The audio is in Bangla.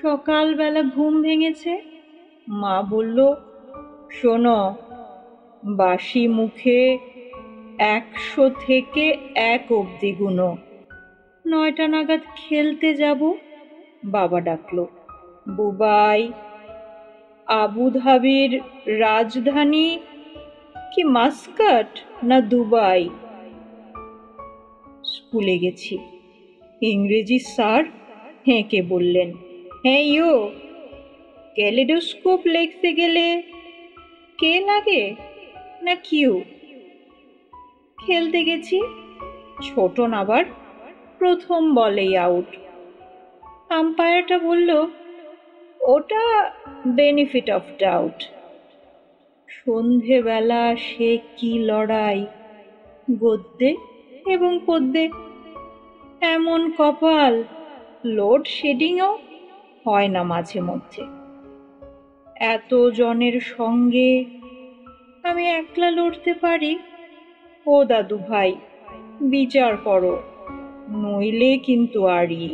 সকালবেলা ঘুম ভেঙেছে। মা বলল, শোনো, বাসি মুখে 100 থেকে 1 অবধি গুনো। 9টা নাগাদ খেলতে যাব। বাবা ডাকলো, বুবাই, আবুধাবির রাজধানী কি মাস্কাট না দুবাই? স্কুলে গেছি। ইংরেজি স্যার হেঁকে বললেন, হ্যাঁ ইয়ো, ক্যালেডোস্কোপ লিখতে গেলে কে লাগে না কিউ? খেলতে গেছি, ছোটন আবার প্রথম বলেই আউট। আম্পায়ারটা বলল, ওটা বেনিফিট অফ ডাউট। সন্ধেবেলা সে কি লড়াই, গদ্যে এবং পদ্যে। এমন কপাল, লোডশেডিংও হয় না মাঝে মধ্যে। এত জনের সঙ্গে আমি একলা লড়তে পারি? ও দাদু ভাই, বিচার করো, নইলে কিন্তু আরি।